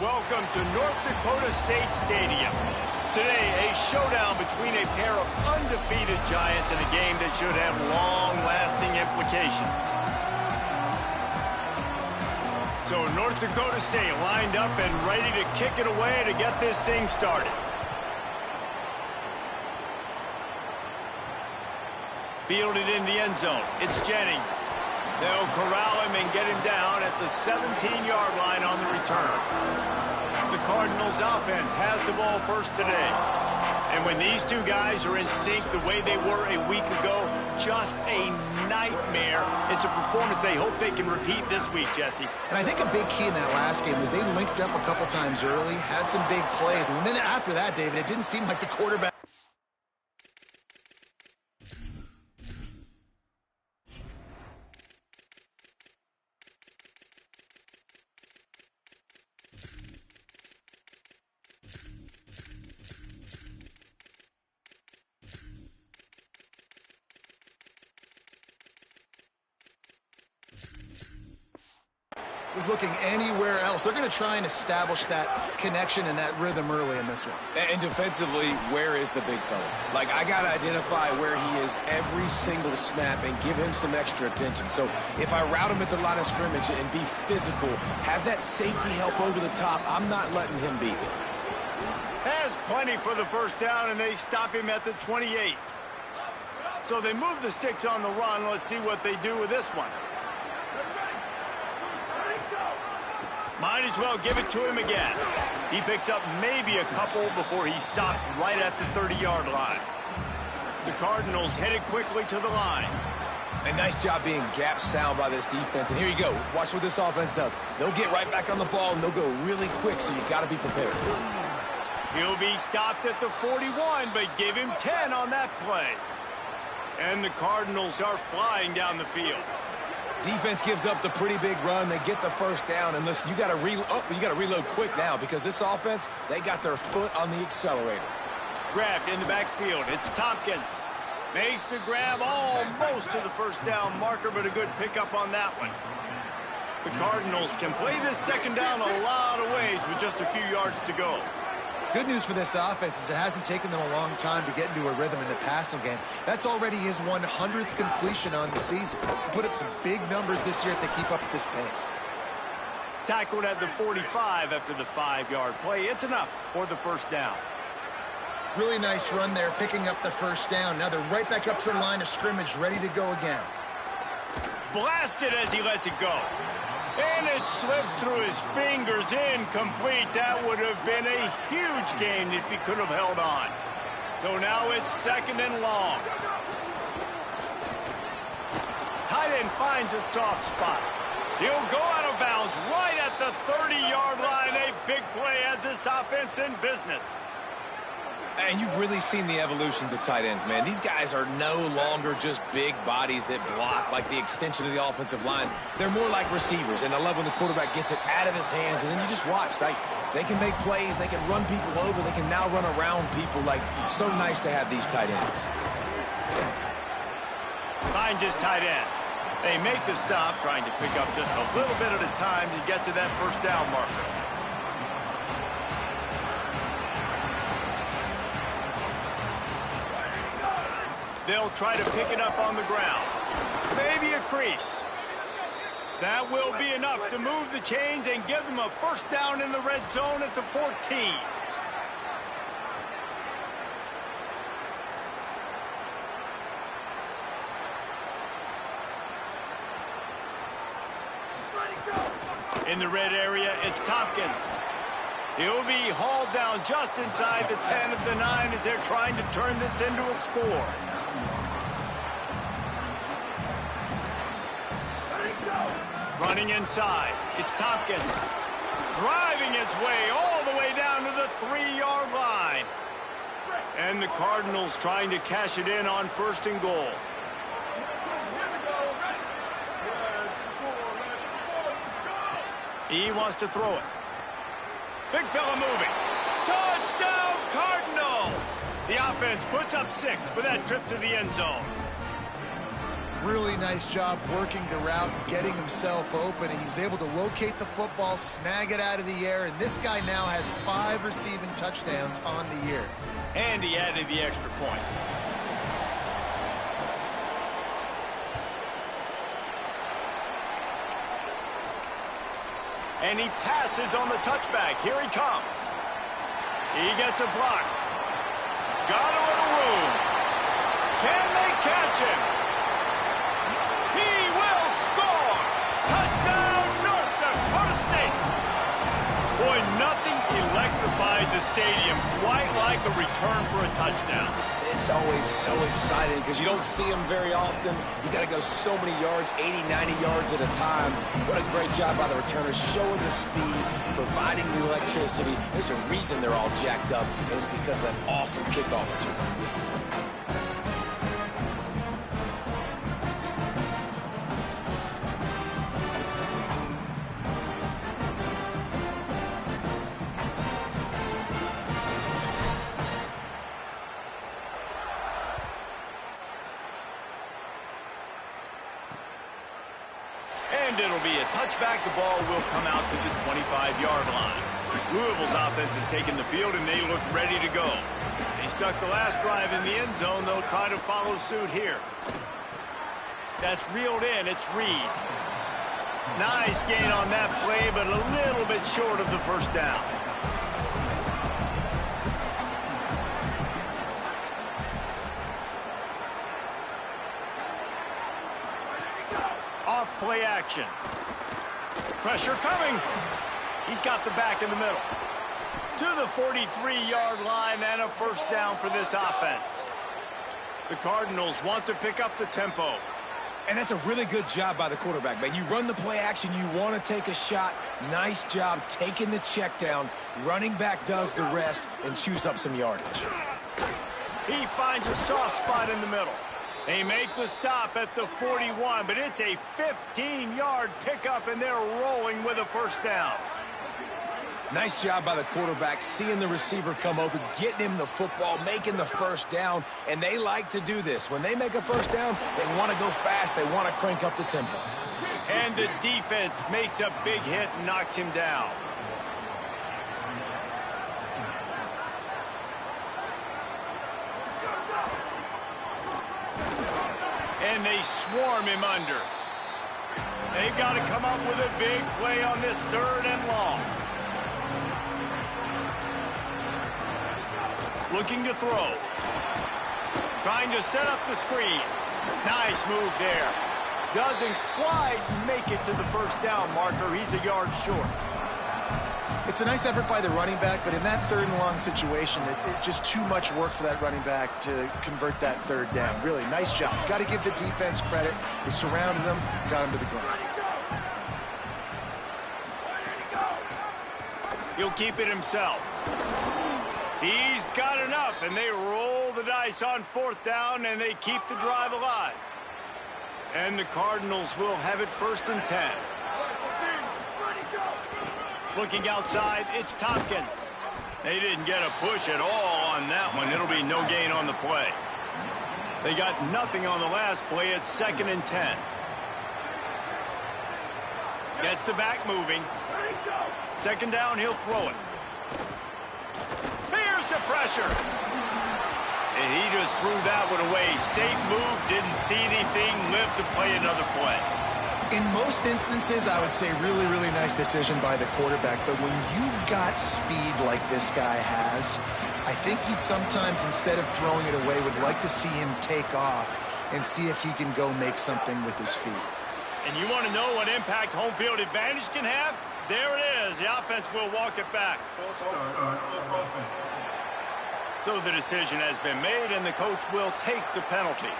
Welcome to North Dakota State Stadium. Today, a showdown between a pair of undefeated giants in a game that should have long-lasting implications. So North Dakota State lined up and ready to kick it away to get this thing started. Fielded in the end zone, it's Jennings. They'll corral him and get him down at the 17-yard line on the return. The Cardinals offense has the ball first today. And when these two guys are in sync the way they were a week ago, just a nightmare. It's a performance they hope they can repeat this week, Jesse. And I think a big key in that last game was they linked up a couple times early, had some big plays, and then after that, David, it didn't seem like the quarterback was looking anywhere else. They're going to try and establish that connection and that rhythm early in this one. And defensively, where is the big fella? Like, I got to identify where he is every single snap and give him some extra attention. So if I route him at the line of scrimmage and be physical, have that safety help over the top, I'm not letting him beat me. Has plenty for the first down, and they stop him at the 28. So they move the sticks on the run. Let's see what they do with this one. Might as well give it to him again. He picks up maybe a couple before he stopped right at the 30-yard line. The Cardinals headed quickly to the line. A nice job being gap sound by this defense. And here you go. Watch what this offense does. They'll get right back on the ball, and they'll go really quick, so you got to be prepared. He'll be stopped at the 41, but give him 10 on that play. And the Cardinals are flying down the field. Defense gives up the pretty big run. They get the first down. And listen, you got to reload quick now because this offense, they got their foot on the accelerator. Grabbed in the backfield. It's Tompkins. Makes the grab almost to the first down marker, but a good pickup on that one. The Cardinals can play this second down a lot of ways with just a few yards to go. Good news for this offense is it hasn't taken them a long time to get into a rhythm in the passing game. That's already his 100th completion on the season. He'll put up some big numbers this year if they keep up at this pace. Tackled at the 45 after the 5-yard play. It's enough for the first down. Really nice run there, picking up the first down. Now they're right back up to the line of scrimmage, ready to go again. Blasted as he lets it go. And it slips through his fingers, incomplete. That would have been a huge gain if he could have held on. So now it's second and long. Tight end finds a soft spot. He'll go out of bounds right at the 30-yard line. A big play as this offense in business. And you've really seen the evolutions of tight ends, man. These guys are no longer just big bodies that block like the extension of the offensive line. They're more like receivers, and I love when the quarterback gets it out of his hands, and then you just watch. Like, they can make plays, they can run people over, they can now run around people. Like, so nice to have these tight ends. Finds his tight end. They make the stop, trying to pick up just a little bit at a time to get to that first down marker. They'll try to pick it up on the ground. Maybe a crease. That will be enough to move the chains and give them a first down in the red zone at the 14. In the red area, it's Tompkins. He'll be hauled down just inside the 10 of the 9 as they're trying to turn this into a score. Running inside, it's Tompkins. Driving his way all the way down to the 3-yard line. And the Cardinals trying to cash it in on first and goal. He wants to throw it. Big fella moving. Touchdown, Cardinals! The offense puts up 6 with that trip to the end zone. Really nice job working the route and getting himself open. And he was able to locate the football, snag it out of the air, and this guy now has 5 receiving touchdowns on the year. And he added the extra point. And he passes on the touchback. Here he comes. He gets a block. Got a little room. Can they catch him? He will score. Touchdown, North Dakota State. Boy, nothing electrifies a stadium quite like a return for a touchdown. It's always so exciting because you don't see them very often. You got to go so many yards, 80, 90 yards at a time. What a great job by the returners, showing the speed, providing the electricity. There's a reason they're all jacked up, and it's because of that awesome kickoff return. And it'll be a touchback. The ball will come out to the 25-yard line. Louisville's offense has taken the field, and they look ready to go. They stuck the last drive in the end zone. They'll try to follow suit here. That's reeled in. It's Reed. Nice gain on that play, but a little bit short of the first down. Off play action. Pressure coming. He's got the back in the middle. To the 43-yard line and a first down for this offense. The Cardinals want to pick up the tempo. And that's a really good job by the quarterback, man. You run the play action, you want to take a shot. Nice job taking the check down. Running back does the rest and chews up some yardage. He finds a soft spot in the middle. They make the stop at the 41, but it's a 15-yard pickup, and they're rolling with a first down. Nice job by the quarterback, seeing the receiver come open, getting him the football, making the first down, and they like to do this. When they make a first down, they want to go fast. They want to crank up the tempo. And the defense makes a big hit and knocks him down. And they swarm him under. They've got to come up with a big play on this 3rd and long. Looking to throw. Trying to set up the screen. Nice move there. Doesn't quite make it to the first down marker. He's a yard short. It's a nice effort by the running back, but in that 3rd and long situation, it's just too much work for that running back to convert that 3rd down. Really, nice job. Got to give the defense credit. They surrounded him, got him to the ground. He'll keep it himself. He's got enough, and they roll the dice on 4th down, and they keep the drive alive. And the Cardinals will have it 1st and 10. Looking outside, it's Tompkins. They didn't get a push at all on that one. It'll be no gain on the play. They got nothing on the last play. It's 2nd and 10. Gets the back moving. 2nd down, he'll throw it. Here's the pressure. And he just threw that one away. Safe move, didn't see anything, lived to play another play. In most instances, I would say really, really nice decision by the quarterback. But when you've got speed like this guy has, I think he'd sometimes, instead of throwing it away, would like to see him take off and see if he can go make something with his feet. And you want to know what impact home field advantage can have? There it is. The offense will walk it back. So the decision has been made, and the coach will take the penalty.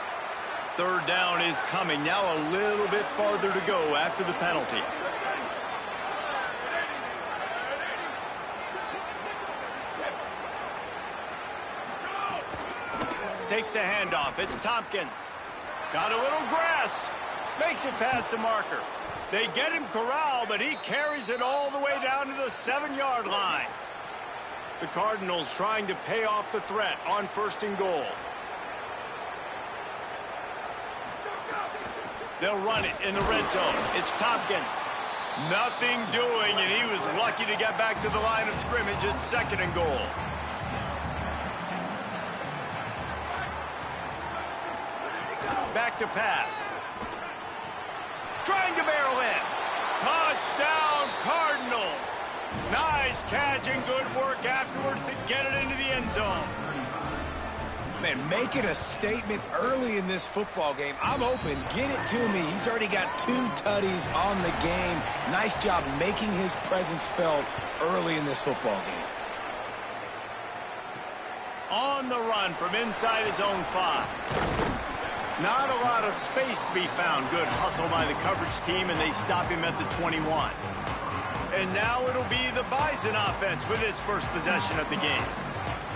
3rd down is coming. Now a little bit farther to go after the penalty. Takes the handoff. It's Tompkins. Got a little grass. Makes it past the marker. They get him corralled, but he carries it all the way down to the 7-yard line. The Cardinals trying to pay off the threat on 1st and goal. They'll run it in the red zone. It's Tompkins. Nothing doing, and he was lucky to get back to the line of scrimmage. It's 2nd and goal. Back to pass. Trying to barrel in. Touchdown, Cardinals. Nice catch and good work afterwards to get it into the end zone. Man, making a statement early in this football game. I'm open. Get it to me. He's already got 2 tutties on the game. Nice job making his presence felt early in this football game. On the run from inside his own 5. Not a lot of space to be found. Good hustle by the coverage team, and they stop him at the 21. And now it'll be the Bison offense with its first possession of the game.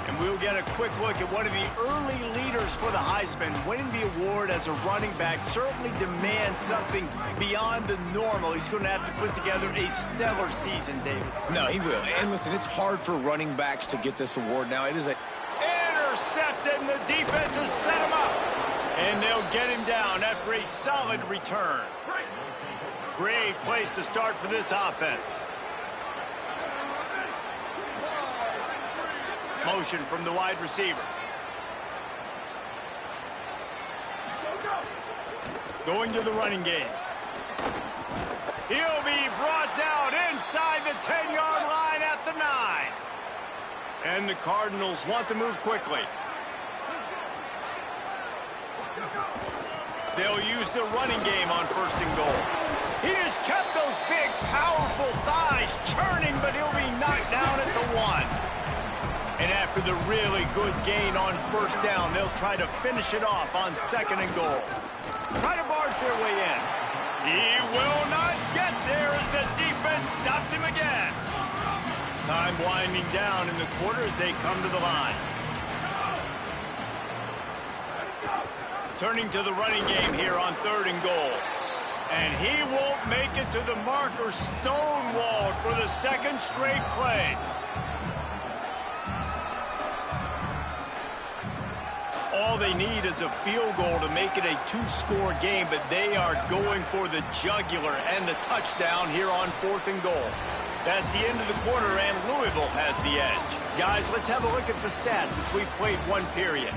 And we'll get a quick look at one of the early leaders for the Heisman. Winning the award as a running back certainly demands something beyond the normal. He's going to have to put together a stellar season, David. No, he will. And listen, it's hard for running backs to get this award now. It is a... Intercepted, and the defense has set him up. And they'll get him down after a solid return. Great place to start for this offense. Motion from the wide receiver. Going to the running game. He'll be brought down inside the 10-yard line at the 9. And the Cardinals want to move quickly. They'll use the running game on 1st and goal. He has kept those big, powerful thighs churning, but he'll be knocked down at the 1. And after the really good gain on 1st down, they'll try to finish it off on 2nd and goal. Try to barge their way in. He will not get there as the defense stops him again. Time winding down in the quarter as they come to the line. Turning to the running game here on 3rd and goal. And he won't make it to the marker, stonewalled for the 2nd straight play. All they need is a field goal to make it a 2-score game, but they are going for the jugular and the touchdown here on 4th and goal. That's the end of the quarter, and Louisville has the edge. Guys, let's have a look at the stats as we've played 1 period.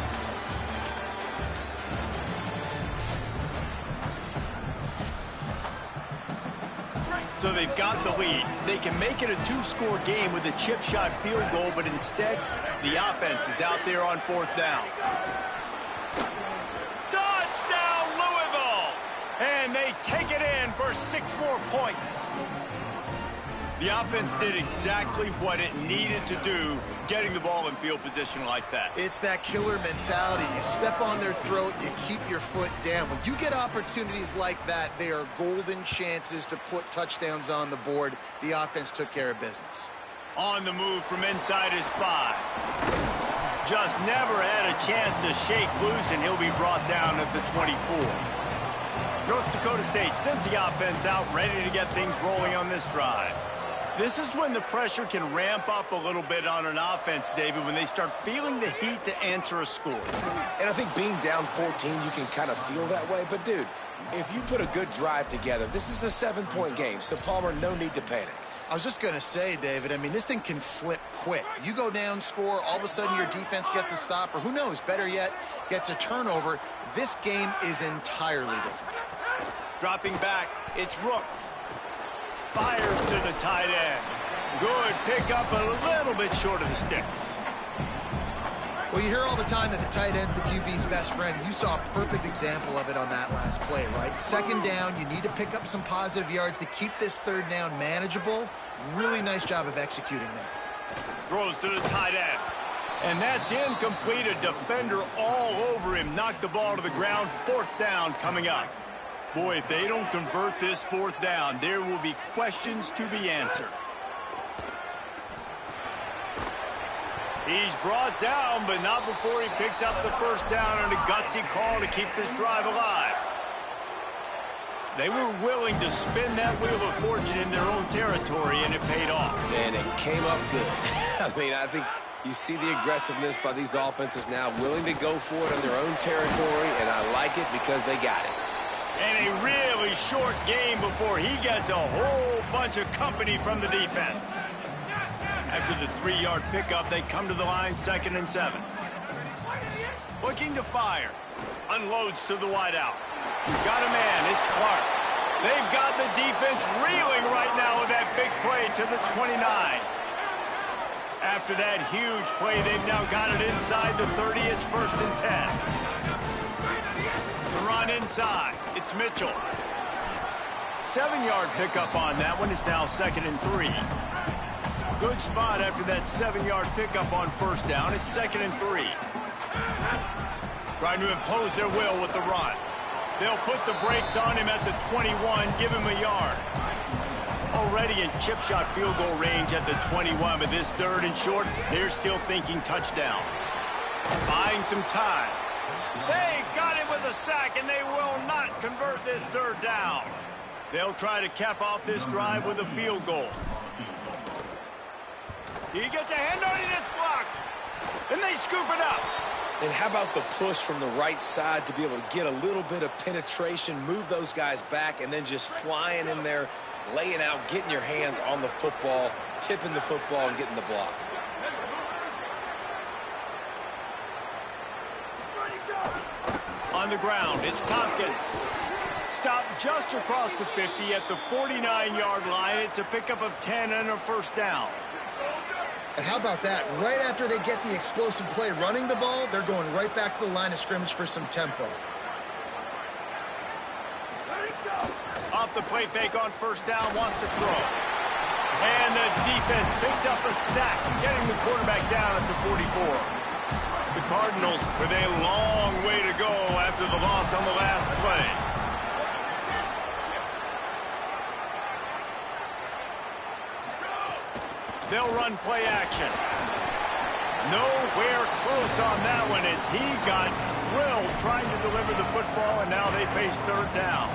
So they've got the lead. They can make it a 2-score game with a chip shot field goal, but instead, the offense is out there on 4th down. Touchdown, Louisville! And they take it in for 6 more points. The offense did exactly what it needed to do, getting the ball in field position like that. It's that killer mentality. You step on their throat, you keep your foot down. When you get opportunities like that, they are golden chances to put touchdowns on the board. The offense took care of business. On the move from inside his 5. Just never had a chance to shake loose, and he'll be brought down at the 24. North Dakota State sends the offense out, ready to get things rolling on this drive. This is when the pressure can ramp up a little bit on an offense, David, when they start feeling the heat to answer a score. And I think being down 14, you can kind of feel that way. But, dude, if you put a good drive together, this is a 7-point game. So, Palmer, no need to panic. I was just going to say, David, I mean, this thing can flip quick. You go down, score, all of a sudden your defense gets a stop, or who knows, better yet, gets a turnover. This game is entirely different. Dropping back, it's Rooks. Fires to the tight end. Good pickup, a little bit short of the sticks. Well, you hear all the time that the tight end's the QB's best friend. You saw a perfect example of it on that last play, right? 2nd down, you need to pick up some positive yards to keep this 3rd down manageable. Really nice job of executing that. Throws to the tight end. And that's incomplete. A defender all over him. Knocked the ball to the ground. 4th down coming up. Boy, if they don't convert this 4th down, there will be questions to be answered. He's brought down, but not before he picks up the 1st down and a gutsy call to keep this drive alive. They were willing to spin that wheel of fortune in their own territory, and it paid off. And it came up good. I mean, I think you see the aggressiveness by these offenses now, willing to go for it in their own territory, and I like it because they got it. And a really short game before he gets a whole bunch of company from the defense. After the 3-yard pickup, they come to the line, 2nd and 7. Looking to fire. Unloads to the wideout. Got a man, it's Clark. They've got the defense reeling right now with that big play to the 29. After that huge play, they've now got it inside the 30. It's 1st and 10. The run inside. It's Mitchell. 7-yard pickup on that one. It's now 2nd and 3. Good spot after that 7-yard pickup on 1st down. It's 2nd and 3. Trying to impose their will with the run. They'll put the brakes on him at the 21, give him a yard. Already in chip shot field goal range at the 21, but this 3rd and short, they're still thinking touchdown. Buying some time. They got him with a sack, and they will not convert this 3rd down. They'll try to cap off this drive with a field goal. He gets a hand on it, it's blocked. And they scoop it up. And how about the push from the right side to be able to get a little bit of penetration, move those guys back, and then just flying in there, laying out, getting your hands on the football, tipping the football, and getting the block. On the ground, it's Tompkins. Stopped just across the 50 at the 49-yard line. It's a pickup of 10 and a 1st down. And how about that? Right after they get the explosive play running the ball, they're going right back to the line of scrimmage for some tempo. Off the play fake on 1st down, wants to throw. And the defense picks up a sack, getting the quarterback down at the 44. The Cardinals with a long way to go after the loss on the last play. They'll run play action. Nowhere close on that one as he got drilled trying to deliver the football, and now they face 3rd down.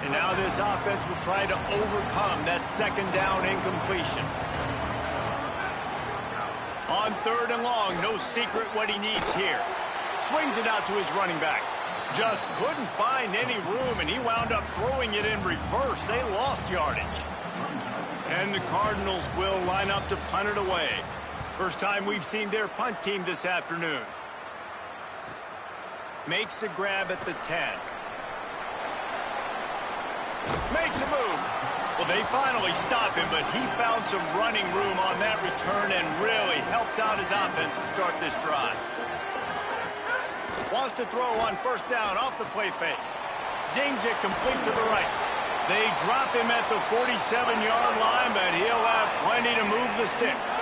And now this offense will try to overcome that 2nd down incompletion. On 3rd and long, no secret what he needs here. Swings it out to his running back. Just couldn't find any room, and he wound up throwing it in reverse. They lost yardage. And the Cardinals will line up to punt it away. First time we've seen their punt team this afternoon. Makes a grab at the 10. Makes a move. Well, they finally stop him, but he found some running room on that return and really helps out his offense to start this drive. Wants to throw on 1st down off the play fake. Zings it complete to the right. They drop him at the 47-yard line, but he'll have plenty to move the sticks.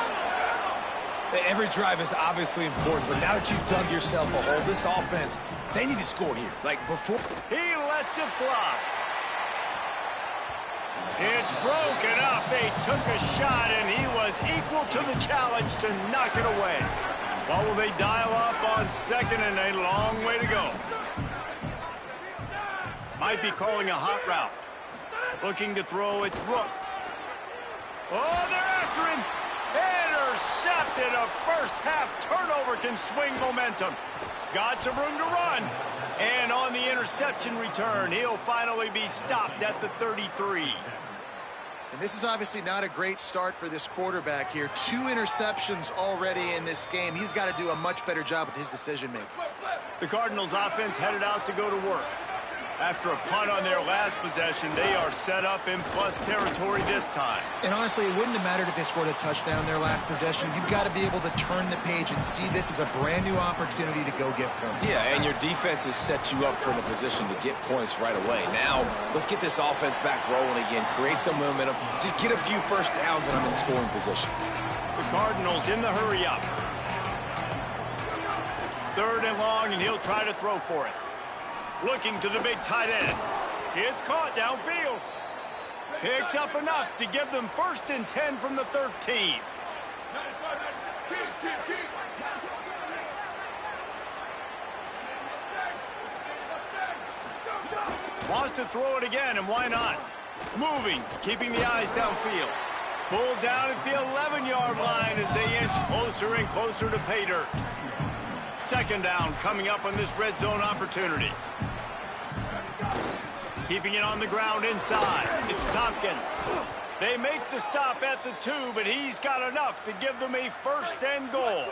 Every drive is obviously important, but now that you've dug yourself a hole, this offense, they need to score here. Like before. He lets it fly. It's broken up. They took a shot, and he was equal to the challenge to knock it away. Well, will they dial up on 2nd and a long way to go? Might be calling a hot route. Looking to throw, it's Brooks. Oh, they're after him. Intercepted. A first-half turnover can swing momentum. Got some room to run. And on the interception return, he'll finally be stopped at the 33. And this is obviously not a great start for this quarterback here. 2 interceptions already in this game. He's got to do a much better job with his decision-making. The Cardinals offense headed out to go to work. After a punt on their last possession, they are set up in plus territory this time. And honestly, it wouldn't have mattered if they scored a touchdown their last possession. You've got to be able to turn the page and see this as a brand new opportunity to go get points. Yeah, and your defense has set you up for the position to get points right away. Now, let's get this offense back rolling again, create some momentum, just get a few 1st downs, and I'm in scoring position. The Cardinals in the hurry up. 3rd and long, and he'll try to throw for it. Looking to the big tight end. It's caught downfield. Picks up enough to give them 1st and 10 from the 13. Wants to throw it again, and why not? Moving, keeping the eyes downfield. Pulled down at the 11-yard line as they inch closer and closer to pay dirt. 2nd down coming up on this red zone opportunity. Keeping it on the ground inside. It's Tompkins. They make the stop at the 2, but he's got enough to give them a first and goal.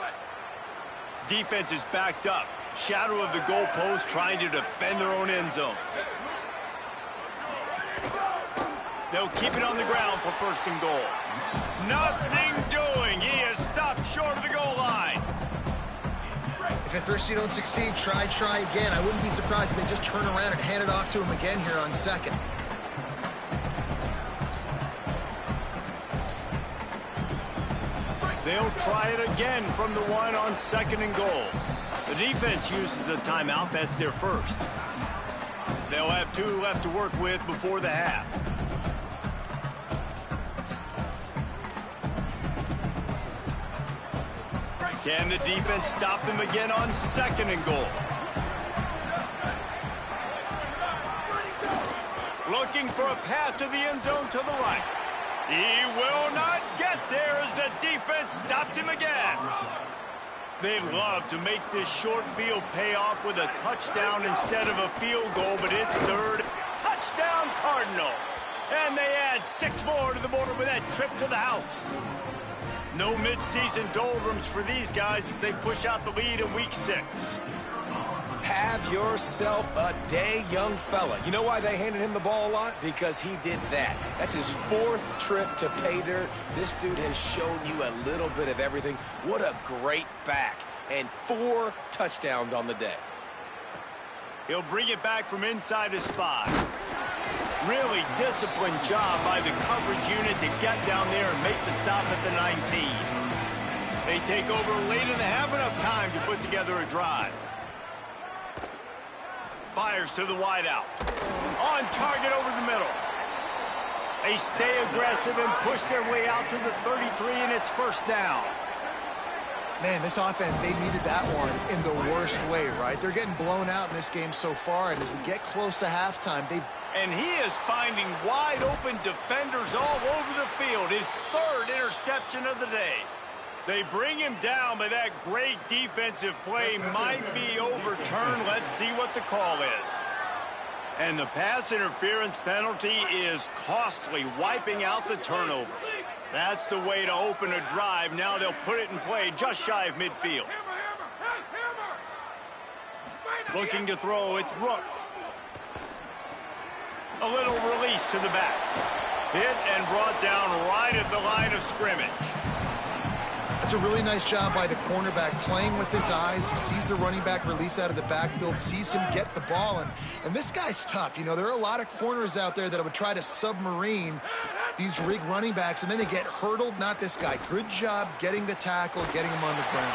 Defense is backed up. Shadow of the goalpost trying to defend their own end zone. They'll keep it on the ground for first and goal. Nothing doing. He is stopped short of the goal line. If at first you don't succeed, try again. I wouldn't be surprised if they just turn around and hand it off to him again here on second. They'll try it again from the 1 on second and goal. The defense uses a timeout. That's their first. They'll have 2 left to work with before the half. Can the defense stop them again on second and goal? Looking for a path to the end zone to the right. He will not get there as the defense stops him again. They'd love to make this short field pay off with a touchdown instead of a field goal, but it's third. Touchdown Cardinals. And they add 6 more to the board with that trip to the house. No mid-season doldrums for these guys as they push out the lead in week 6. Have yourself a day, young fella. You know why they handed him the ball a lot? Because he did that. That's his 4th trip to pay dirt. This dude has shown you a little bit of everything. What a great back. And 4 touchdowns on the day. He'll bring it back from inside his 5. Really disciplined job by the coverage unit to get down there and make the stop at the 19. They take over late in the half, enough time to put together a drive. Fires to the wideout. On target over the middle. They stay aggressive and push their way out to the 33, and it's first down. Man, this offense, they needed that one in the worst way, right? They're getting blown out in this game so far, and as we get close to halftime, And he is finding wide-open defenders all over the field. His 3rd interception of the day. They bring him down, but that great defensive play might be overturned. Let's see what the call is. And the pass interference penalty is costly, wiping out the turnover. That's the way to open a drive. Now they'll put it in play just shy of midfield. Looking to throw, it's Brooks. A little release to the back. Hit and brought down right at the line of scrimmage. That's a really nice job by the cornerback, playing with his eyes. He sees the running back release out of the backfield, sees him get the ball, and this guy's tough. You know, there are a lot of corners out there that would try to submarine these rig running backs, and then they get hurdled. Not this guy. Good job getting the tackle, getting him on the ground.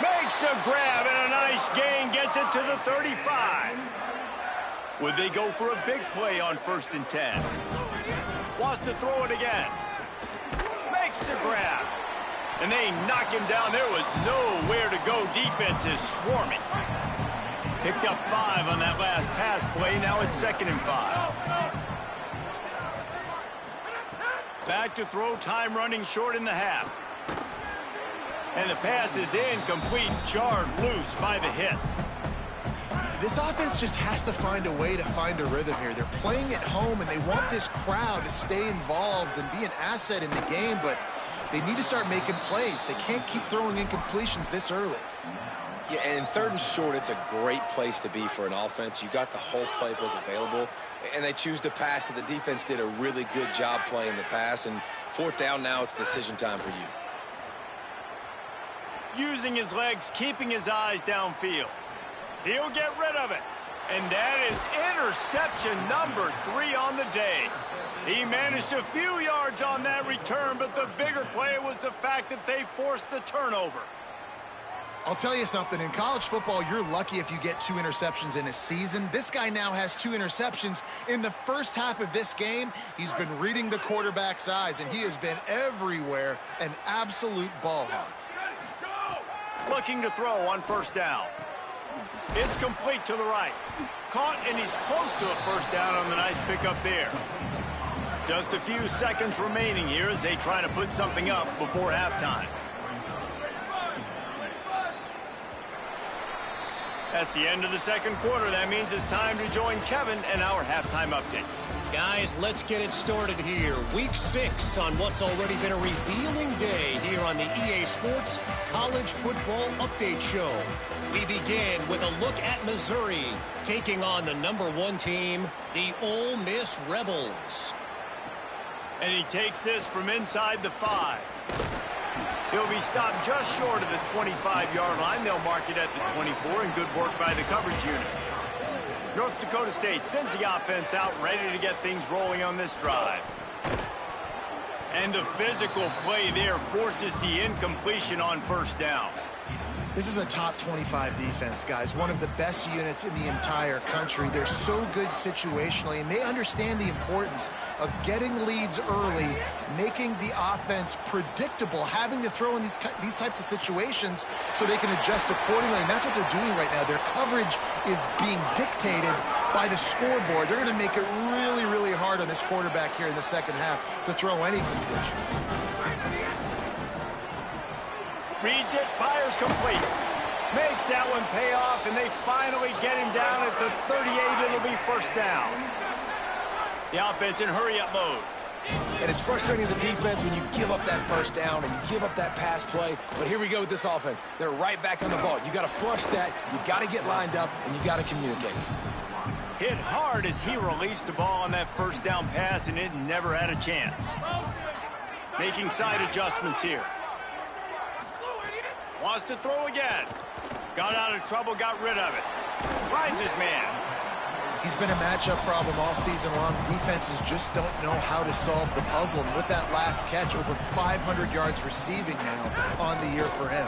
Makes the grab, and a nice gain, gets it to the 35. Would they go for a big play on 1st and 10? Wants to throw it again. Makes the grab. And they knock him down. There was nowhere to go. Defense is swarming. Picked up 5 on that last pass play. Now it's 2nd and 5. Back to throw, time running short in the half. And the pass is incomplete, jarred loose by the hit. This offense just has to find a way to find a rhythm here. They're playing at home, and they want this crowd to stay involved and be an asset in the game, but they need to start making plays. They can't keep throwing incompletions this early. Yeah, and 3rd and short, it's a great place to be for an offense. You got the whole playbook available, and they choose to pass, and the defense did a really good job playing the pass, and 4th down now, it's decision time for you. Using his legs, keeping his eyes downfield. He'll get rid of it. And that is interception number 3 on the day. He managed a few yards on that return, but the bigger play was the fact that they forced the turnover. I'll tell you something. In college football, you're lucky if you get 2 interceptions in a season. This guy now has 2 interceptions. In the first half of this game, he's been reading the quarterback's eyes, and he has been everywhere, an absolute ball hawk. Looking to throw on 1st down. It's complete to the right. Caught, and he's close to a 1st down on the nice pickup there. Just a few seconds remaining here as they try to put something up before halftime. That's the end of the second quarter. That means it's time to join Kevin and our halftime update. Guys, let's get it started here. Week 6 on what's already been a revealing day here on the EA Sports College Football Update Show. We begin with a look at Missouri taking on the #1 team, the Ole Miss Rebels. And he takes this from inside the 5. He'll be stopped just short of the 25-yard line. They'll mark it at the 24, and good work by the coverage unit. North Dakota State sends the offense out, ready to get things rolling on this drive. And the physical play there forces the incompletion on first down. This is a top 25 defense, guys. One of the best units in the entire country. They're so good situationally, and they understand the importance of getting leads early, making the offense predictable, having to throw in these types of situations so they can adjust accordingly. And that's what they're doing right now. Their coverage is being dictated by the scoreboard. They're going to make it really, really hard on this quarterback here in the second half to throw any completions. Reads it, fires complete. Makes that one pay off, and they finally get him down at the 38. It'll be first down. The offense in hurry-up mode. And it's frustrating as a defense when you give up that first down and you give up that pass play. But here we go with this offense. They're right back on the ball. You got to flush that. You got to get lined up, and you got to communicate. Hit hard as he released the ball on that first down pass, and it never had a chance. Making side adjustments here. Wants to throw again. Got out of trouble, got rid of it. Finds his man. He's been a matchup problem all season long. Defenses just don't know how to solve the puzzle. And with that last catch, over 500 yards receiving now on the year for him.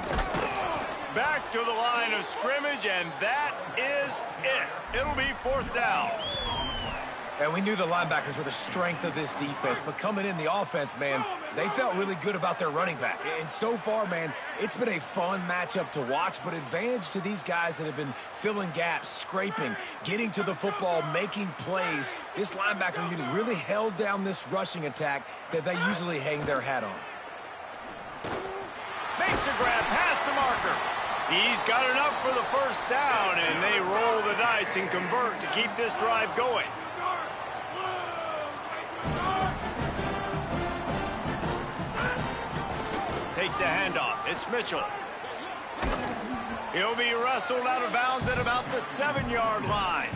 Back to the line of scrimmage, and that is it. It'll be fourth down. And we knew the linebackers were the strength of this defense, but coming in the offense, man, they felt really good about their running back. And so far, man, it's been a fun matchup to watch, but advantage to these guys that have been filling gaps, scraping, getting to the football, making plays. This linebacker unit really held down this rushing attack that they usually hang their hat on. Makes a grab past the marker. He's got enough for the first down, and they roll the dice and convert to keep this drive going. Takes a handoff. It's Mitchell. He'll be wrestled out of bounds at about the 7-yard line.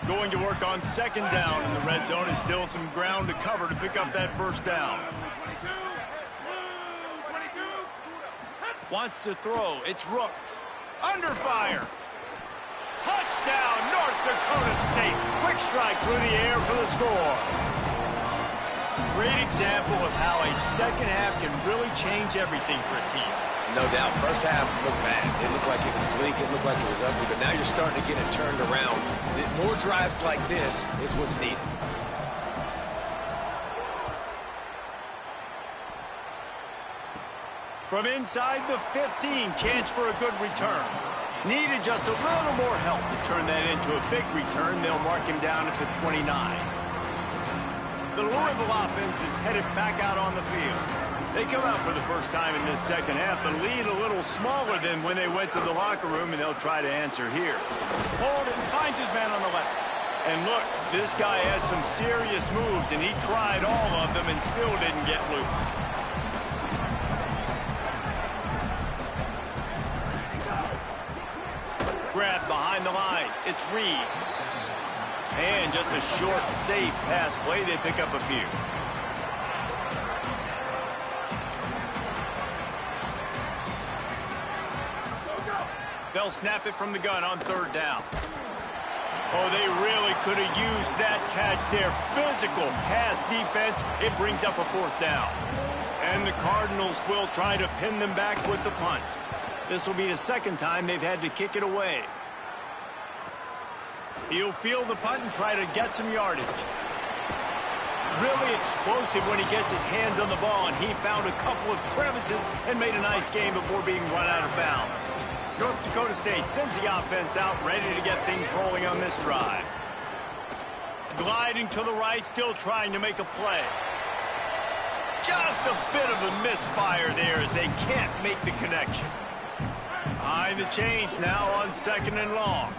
Going to work on second down in the red zone. Is still some ground to cover to pick up that first down. Wants to throw. It's Rooks. Under fire. Touchdown, North Dakota State. Quick strike through the air for the score. Great example of how a second half can really change everything for a team. No doubt. First half looked bad. It looked like it was bleak. It looked like it was ugly. But now you're starting to get it turned around. More drives like this is what's needed. From inside the 15, chance for a good return. Needed just a little more help to turn that into a big return. They'll mark him down at the 29. The Louisville offense is headed back out on the field. They come out for the first time in this second half. The lead a little smaller than when they went to the locker room, and they'll try to answer here. Hold it and finds his man on the left. And look, this guy has some serious moves, and he tried all of them and still didn't get loose. Grab behind the line. It's Reed. And just a short, safe pass play. They pick up a few. They'll snap it from the gun on third down. Oh, they really could have used that catch there. Physical pass defense. It brings up a fourth down. And the Cardinals will try to pin them back with the punt. This will be the second time they've had to kick it away. He'll field the punt and try to get some yardage. Really explosive when he gets his hands on the ball, and he found a couple of crevices and made a nice game before being run out of bounds. North Dakota State sends the offense out, ready to get things rolling on this drive. Gliding to the right, still trying to make a play. Just a bit of a misfire there as they can't make the connection. Behind the chains now on 2nd and long.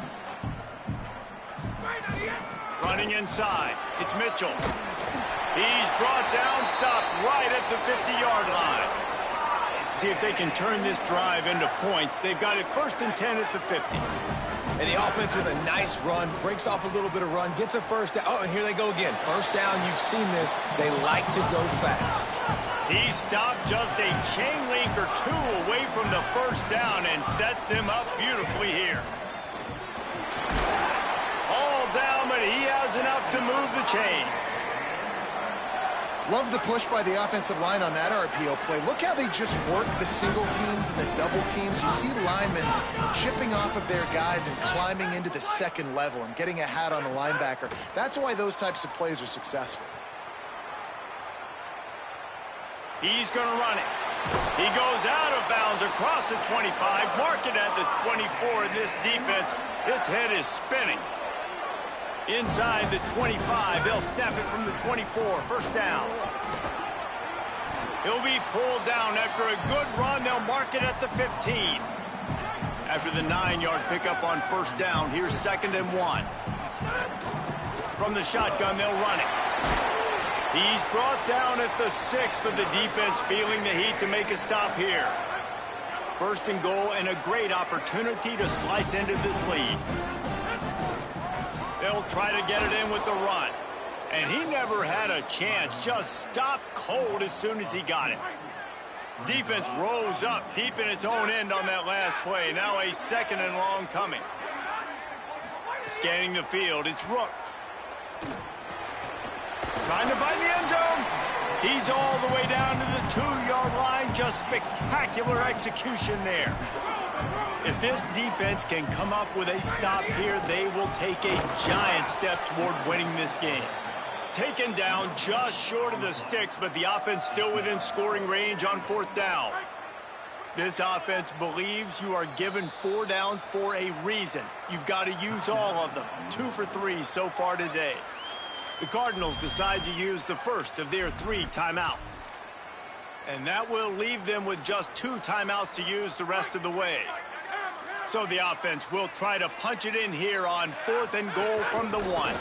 Running inside. It's Mitchell. He's brought down, stopped right at the 50-yard line. See if they can turn this drive into points. They've got it 1st and 10 at the 50. And the offense with a nice run, breaks off a little bit of run, gets a first down. Oh, and here they go again. First down, you've seen this. They like to go fast. He stopped just a chain link or two away from the first down and sets them up beautifully here. All down, but he has enough to move the chains. Love the push by the offensive line on that RPO play. Look how they just work the single teams and the double teams. You see linemen chipping off of their guys and climbing into the second level and getting a hat on the linebacker. That's why those types of plays are successful. He's going to run it. He goes out of bounds across the 25, mark it at the 24, and this defense, its head is spinning. Inside the 25, they'll snap it from the 24, first down. He'll be pulled down after a good run. They'll mark it at the 15. After the 9-yard pickup on first down, here's 2nd and 1. From the shotgun, they'll run it. He's brought down at the 6, but the defense feeling the heat to make a stop here. 1st and goal and a great opportunity to slice into this lead. They'll try to get it in with the run. And he never had a chance. Just stopped cold as soon as he got it. Defense rose up deep in its own end on that last play. Now a 2nd and long coming. Scanning the field, it's Rooks. Trying to find the end zone. He's all the way down to the 2-yard line. Just spectacular execution there. If this defense can come up with a stop here, they will take a giant step toward winning this game. Taken down just short of the sticks, but the offense still within scoring range on 4th down. This offense believes you are given 4 downs for a reason. You've got to use all of them. 2 for 3 so far today. The Cardinals decide to use the first of their 3 timeouts. And that will leave them with just 2 timeouts to use the rest of the way. So the offense will try to punch it in here on 4th and goal from the 1.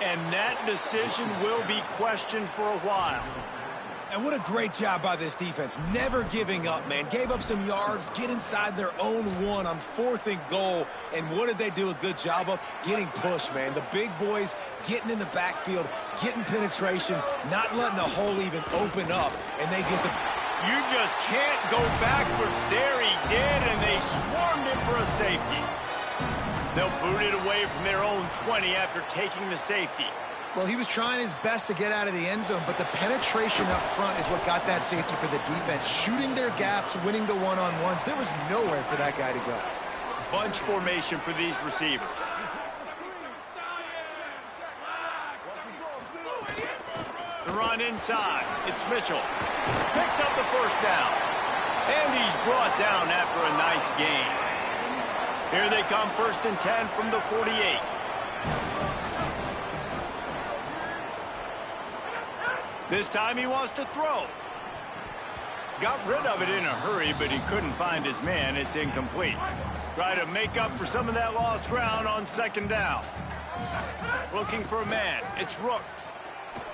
And that decision will be questioned for a while. And what a great job by this defense. Never giving up, man. Gave up some yards, get inside their own 1 on 4th and goal. And what did they do a good job of? Getting pushed, man. The big boys getting in the backfield, getting penetration, not letting the hole even open up. And they get the... You just can't go backwards there. He did, and they swarmed him for a safety. They'll boot it away from their own 20 after taking the safety. Well, he was trying his best to get out of the end zone, but the penetration up front is what got that safety for the defense. Shooting their gaps, winning the one-on-ones. There was nowhere for that guy to go. Bunch formation for these receivers. The run inside. It's Mitchell. Picks up the first down. And he's brought down after a nice gain. Here they come, 1st and 10 from the 48. This time he wants to throw. Got rid of it in a hurry, but he couldn't find his man. It's incomplete. Try to make up for some of that lost ground on 2nd down. Looking for a man. It's Rooks.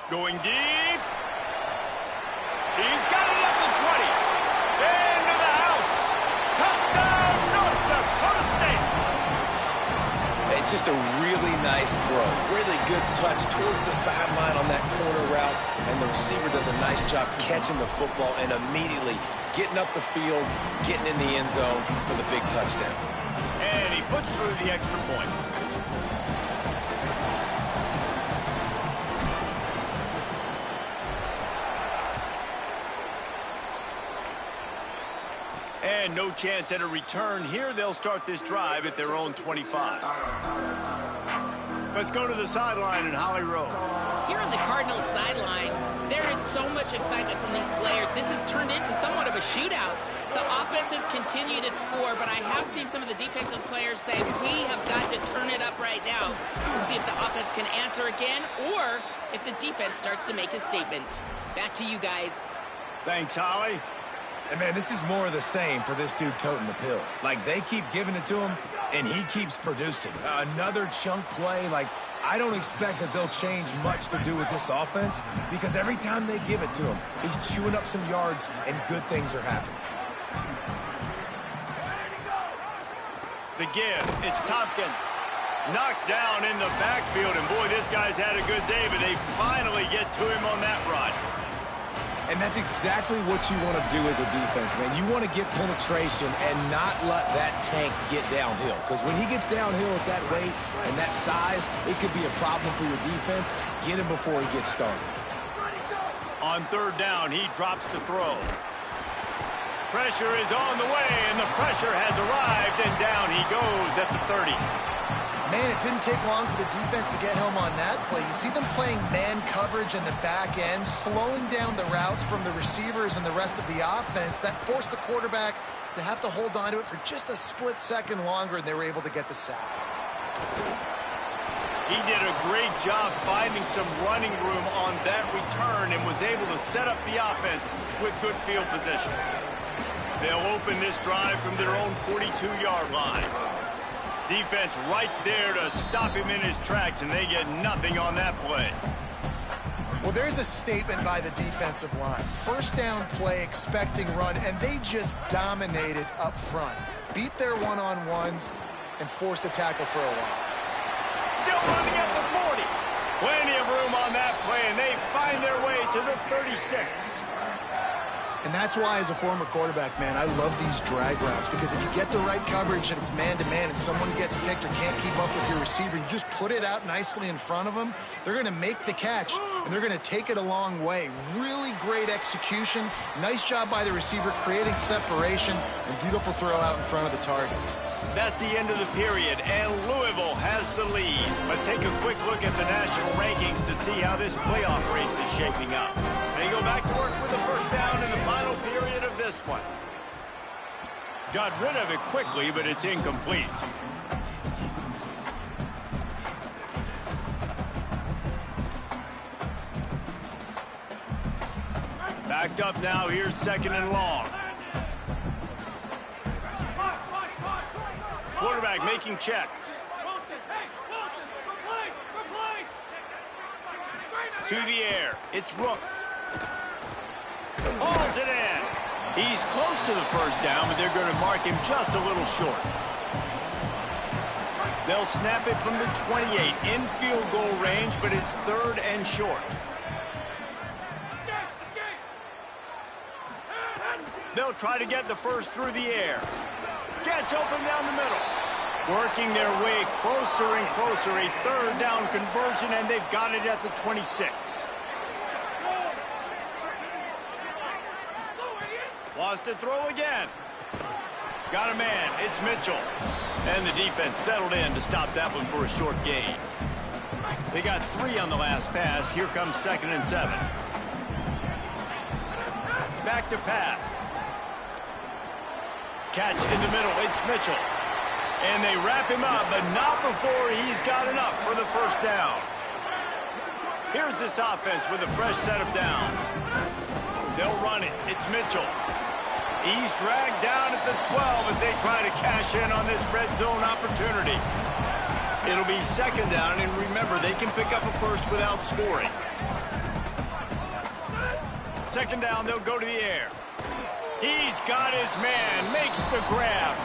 Going deep. He's got it at the 20. Into the house. Touchdown, North Dakota State. It's just a really nice throw. Really good touch towards the sideline on that corner route. And the receiver does a nice job catching the football and immediately getting up the field, getting in the end zone for the big touchdown. And he puts through the extra point. And no chance at a return. Here they'll start this drive at their own 25. Let's go to the sideline in Holly Rowe. Here on the Cardinals sideline, there is so much excitement from these players. This has turned into somewhat of a shootout. The offenses continue to score, but I have seen some of the defensive players say, we have got to turn it up right now. We'll see if the offense can answer again or if the defense starts to make a statement. Back to you guys. Thanks, Holly. And, man, this is more of the same for this dude toting the pill. Like, they keep giving it to him, and he keeps producing. Another chunk play. Like, I don't expect that they'll change much to do with this offense because every time they give it to him, he's chewing up some yards, and good things are happening. The give. It's Tompkins. Knocked down in the backfield, and boy, this guy's had a good day, but they finally get to him on that run. And that's exactly what you want to do as a defense, man. You want to get penetration and not let that tank get downhill. Because when he gets downhill at that weight and that size, it could be a problem for your defense. Get him before he gets started. On third down, he drops to throw. Pressure is on the way, and the pressure has arrived, and down he goes at the 30. Man, it didn't take long for the defense to get home on that play. You see them playing man coverage in the back end, slowing down the routes from the receivers and the rest of the offense. That forced the quarterback to have to hold on to it for just a split second longer, and they were able to get the sack. He did a great job finding some running room on that return and was able to set up the offense with good field position. They'll open this drive from their own 42-yard line. Defense right there to stop him in his tracks, and they get nothing on that play. Well, there's a statement by the defensive line. First down play, expecting run, and they just dominated up front. Beat their one-on-ones and forced a tackle for a loss. Still running at the 40. Plenty of room on that play, and they find their way to the 36. And that's why, as a former quarterback, man, I love these drag routes, because if you get the right coverage and it's man-to-man and someone gets picked or can't keep up with your receiver, you just put it out nicely in front of them, they're going to make the catch, and they're going to take it a long way. Really great execution. Nice job by the receiver creating separation, and beautiful throw out in front of the target. That's the end of the period, and Louisville has the lead. Let's take a quick look at the national rankings to see how this playoff race is shaping up. They go back to work with the first down in the final period of this one. Got rid of it quickly, but it's incomplete. Backed up now, here's second and long. Quarterback making checks. To the air, it's Rooks. Hauls it in. He's close to the first down, but they're going to mark him just a little short. They'll snap it from the 28 in field goal range, but it's third and short. They'll try to get the first through the air. Gets open down the middle. Working their way closer and closer. A third down conversion, and they've got it at the 26. Wants to throw again. Got a man. It's Mitchell. And the defense settled in to stop that one for a short gain. They got 3 on the last pass. Here comes second and 7. Back to pass. Catch in the middle. It's Mitchell. And they wrap him up, but not before he's got enough for the first down. Here's this offense with a fresh set of downs. They'll run it. It's Mitchell. He's dragged down at the 12 as they try to cash in on this red zone opportunity. It'll be second down, and remember, they can pick up a first without scoring. Second down, they'll go to the air. He's got his man, makes the grab.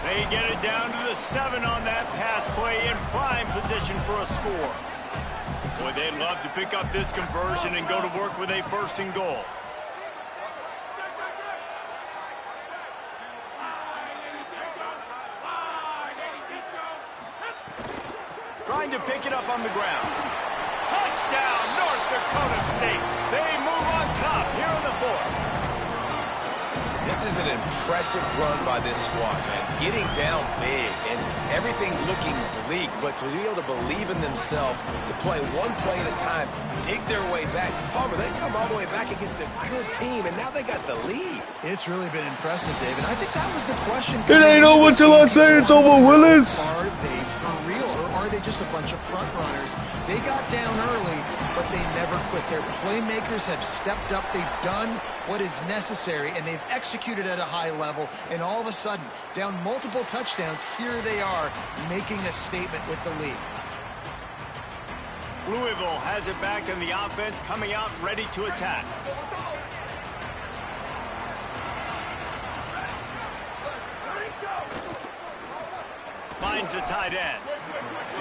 They get it down to the 7 on that pass play in prime position for a score. Boy, they'd love to pick up this conversion and go to work with a first and goal. Trying to pick it up on the ground. Touchdown, North Dakota State. They move on top here in the 4th. This is an impressive run by this squad, man. Getting down big and everything looking bleak, but to be able to believe in themselves, to play one play at a time, dig their way back. Palmer, they come all the way back against a good team, and now they got the lead. It's really been impressive, David. I think that was the question. It ain't over till I say it's over, Willis. Are they for real, or are they just a bunch of front runners? They got down early, but they never quit. Their playmakers have stepped up. They've done what is necessary, and they've executed executed at a high level, and all of a sudden, down multiple touchdowns, here they are making a statement with the lead. Louisville has it back in the offense, coming out ready to attack. Finds a tight end.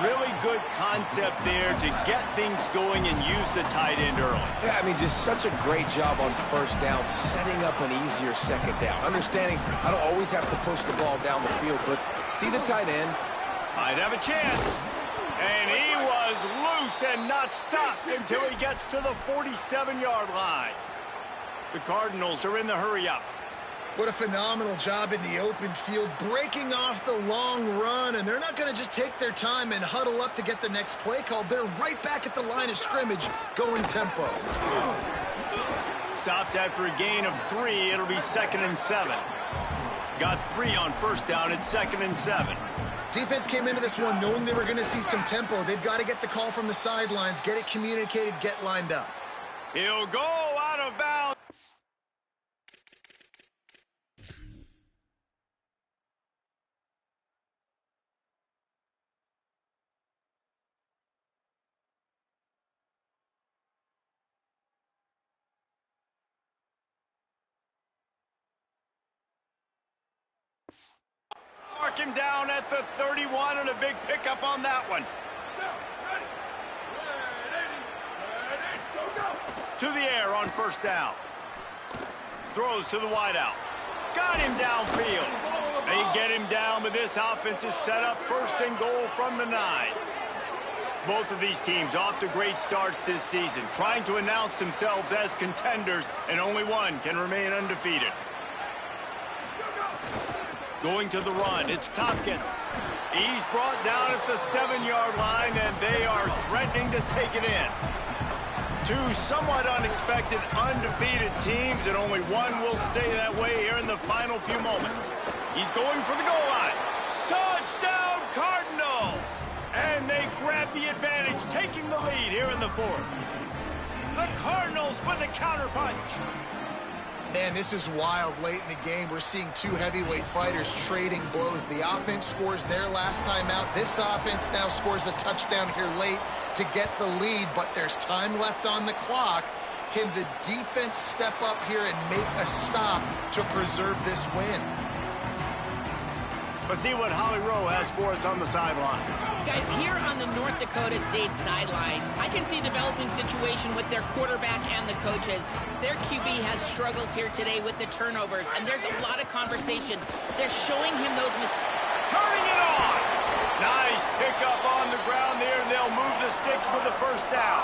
Really good concept there to get things going and use the tight end early. Yeah, I mean, just such a great job on first down, setting up an easier second down. Understanding I don't always have to push the ball down the field, but see the tight end. Might have a chance. And he was loose and not stopped until he gets to the 47-yard line. The Cardinals are in the hurry-up. What a phenomenal job in the open field, breaking off the long run, and they're not going to just take their time and huddle up to get the next play called. They're right back at the line of scrimmage, going tempo. Stopped after a gain of 3. It'll be 2nd and 7. Got 3 on first down. It's 2nd and 7. Defense came into this one knowing they were going to see some tempo. They've got to get the call from the sidelines, get it communicated, get lined up. He'll go out of bounds. Mark him down at the 31 and a big pickup on that one. To the air on first down. Throws to the wideout. Got him downfield. They get him down, but this offense is set up 1st and goal from the 9. Both of these teams off to great starts this season, trying to announce themselves as contenders, and only one can remain undefeated. Going to the run, it's Tompkins. He's brought down at the 7-yard line, and they are threatening to take it in. Two somewhat unexpected, undefeated teams, and only one will stay that way here in the final few moments. He's going for the goal line. Touchdown, Cardinals! And they grab the advantage, taking the lead here in the 4th. The Cardinals with a counterpunch. Man, this is wild late in the game. We're seeing two heavyweight fighters trading blows. The offense scores their last time out. This offense now scores a touchdown here late to get the lead, but there's time left on the clock. Can the defense step up here and make a stop to preserve this win? Let's see what Holly Rowe has for us on the sideline. Guys, here on the North Dakota State sideline, I can see a developing situation with their quarterback and the coaches. Their QB has struggled here today with the turnovers, and there's a lot of conversation. They're showing him those mistakes. Turning it on! Nice pickup on the ground there, and they'll move the sticks with the first down.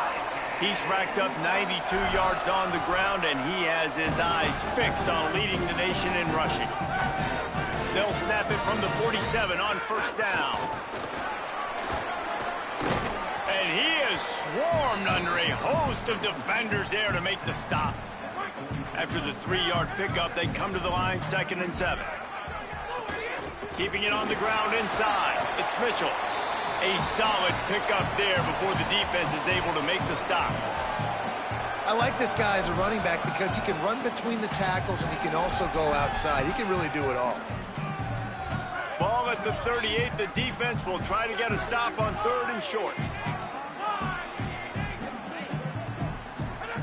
He's racked up 92 yards on the ground, and he has his eyes fixed on leading the nation in rushing. They'll snap it from the 47 on first down. And he is swarmed under a host of defenders there to make the stop. After the 3-yard pickup, they come to the line 2nd and 7. Keeping it on the ground inside. It's Mitchell. A solid pickup there before the defense is able to make the stop. I like this guy as a running back because he can run between the tackles and he can also go outside. He can really do it all. Ball at the 38. The defense will try to get a stop on 3rd and short.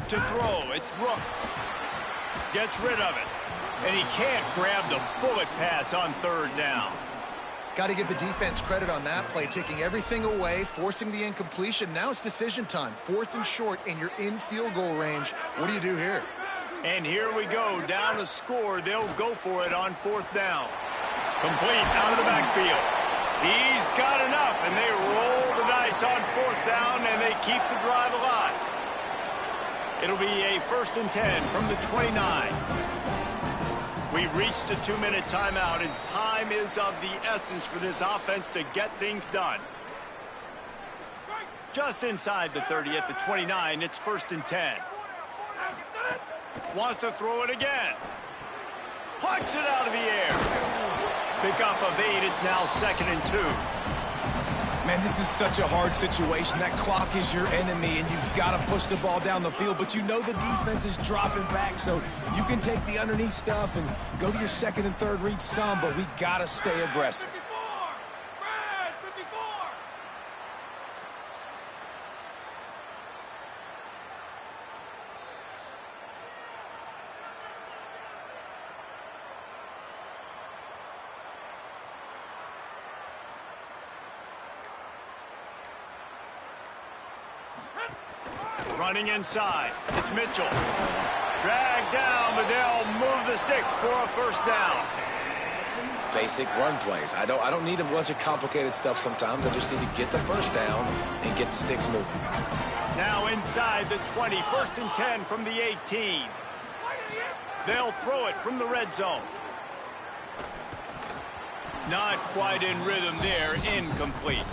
To throw, it's Brooks. Gets rid of it. And he can't grab the bullet pass on 3rd down. Got to give the defense credit on that play, taking everything away, forcing the incompletion. Now it's decision time. 4th and short, and you're in field goal range. What do you do here? And here we go. Down to score. They'll go for it on 4th down. Complete out of the backfield. He's got enough, and they roll the dice on 4th down, and they keep the drive alive. It'll be a 1st and 10 from the 29. We've reached the 2-minute timeout, and time is of the essence for this offense to get things done. Just inside the 30 at the 29, it's 1st and 10. Wants to throw it again. Plucks it out of the air. Pickup of 8, it's now 2nd and 2. Man, this is such a hard situation. That clock is your enemy, and you've got to push the ball down the field. But you know the defense is dropping back, so you can take the underneath stuff and go to your second and third read some, but we got to stay aggressive. Running inside, it's Mitchell. Dragged down, but they'll move the sticks for a first down. Basic run plays. I don't need a bunch of complicated stuff sometimes. I just need to get the first down and get the sticks moving. Now inside the 20, 1st and 10 from the 18. They'll throw it from the red zone. Not quite in rhythm there, incomplete.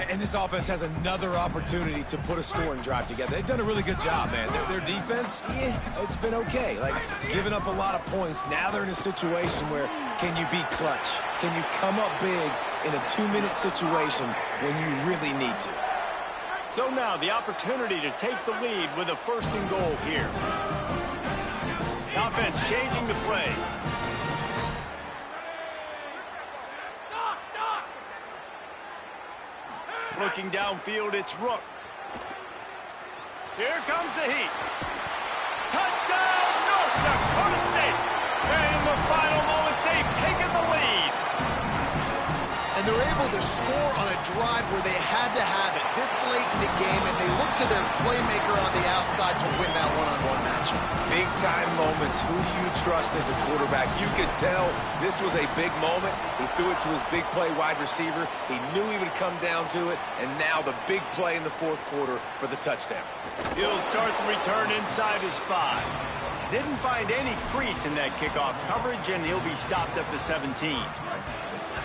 And this offense has another opportunity to put a scoring drive together. They've done a really good job, man. Their defense, yeah, it's been okay. Like, giving up a lot of points. Now they're in a situation where can you be clutch? Can you come up big in a 2-minute situation when you really need to? So now the opportunity to take the lead with a 1st and goal here. The offense changing the play. Looking downfield, it's Rooks. Here comes the heat. Touchdown, North Dakota State. And in the final moments, they've taken the lead. And they're able to score on a drive where they had to have it this late in the game, and they look to their playmaker on the outside to win that one-on-one matchup. Big-time moments. Who do you trust as a quarterback? You could tell this was a big moment. He threw it to his big play wide receiver. He knew he would come down to it, and now the big play in the 4th quarter for the touchdown. He'll start the return inside his 5. Didn't find any crease in that kickoff coverage, and he'll be stopped at the 17.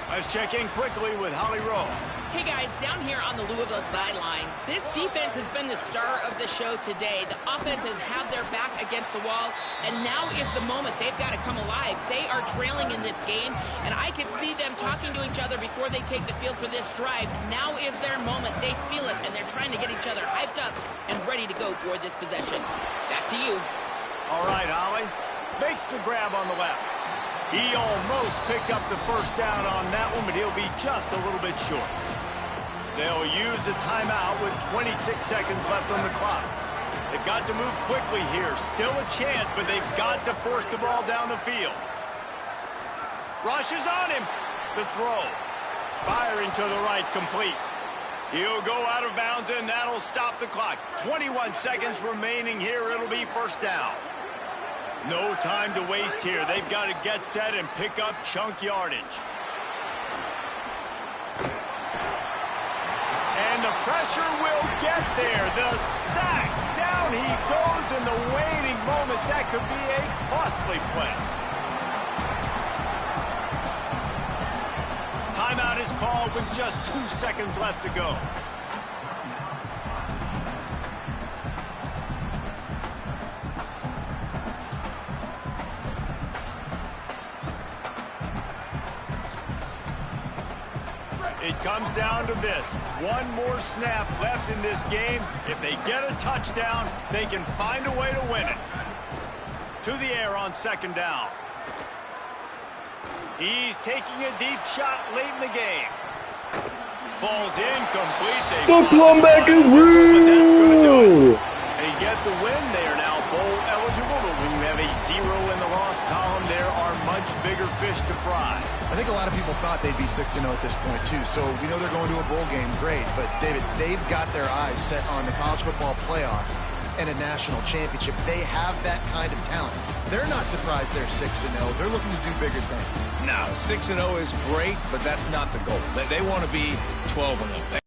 Let's check in quickly with Holly Rowe. Hey guys, down here on the Louisville sideline, this defense has been the star of the show today. The offense has had their back against the wall, and now is the moment they've got to come alive. They are trailing in this game, and I can see them talking to each other before they take the field for this drive. Now is their moment. They feel it, and they're trying to get each other hyped up and ready to go for this possession. Back to you. All right, Holly. Makes the grab on the left. He almost picked up the first down on that one, but he'll be just a little bit short. They'll use a timeout with 26 seconds left on the clock. They've got to move quickly here. Still a chance, but they've got to force the ball down the field. Rushes on him. The throw. Firing to the right, complete. He'll go out of bounds, and that'll stop the clock. 21 seconds remaining here. It'll be first down. No time to waste here. They've got to get set and pick up chunk yardage. And the pressure will get there. The sack. Down he goes in the waning moments. That could be a costly play. Timeout is called with just 2 seconds left to go. It comes down to this. One more snap left in this game. If they get a touchdown, they can find a way to win it. To the air on 2nd down. He's taking a deep shot late in the game. Falls incomplete. The comeback is real! They get the win. They are now bowl eligible, but when you have a 0 in the loss column, there are much bigger fish to fry. I think a lot of people thought they'd be 6-0 at this point, too. So we know they're going to a bowl game. Great. But, David, they've got their eyes set on the college football playoff and a national championship. They have that kind of talent. They're not surprised they're 6-0. They're looking to do bigger things. No, 6-0 is great, but that's not the goal. They want to be 12-0.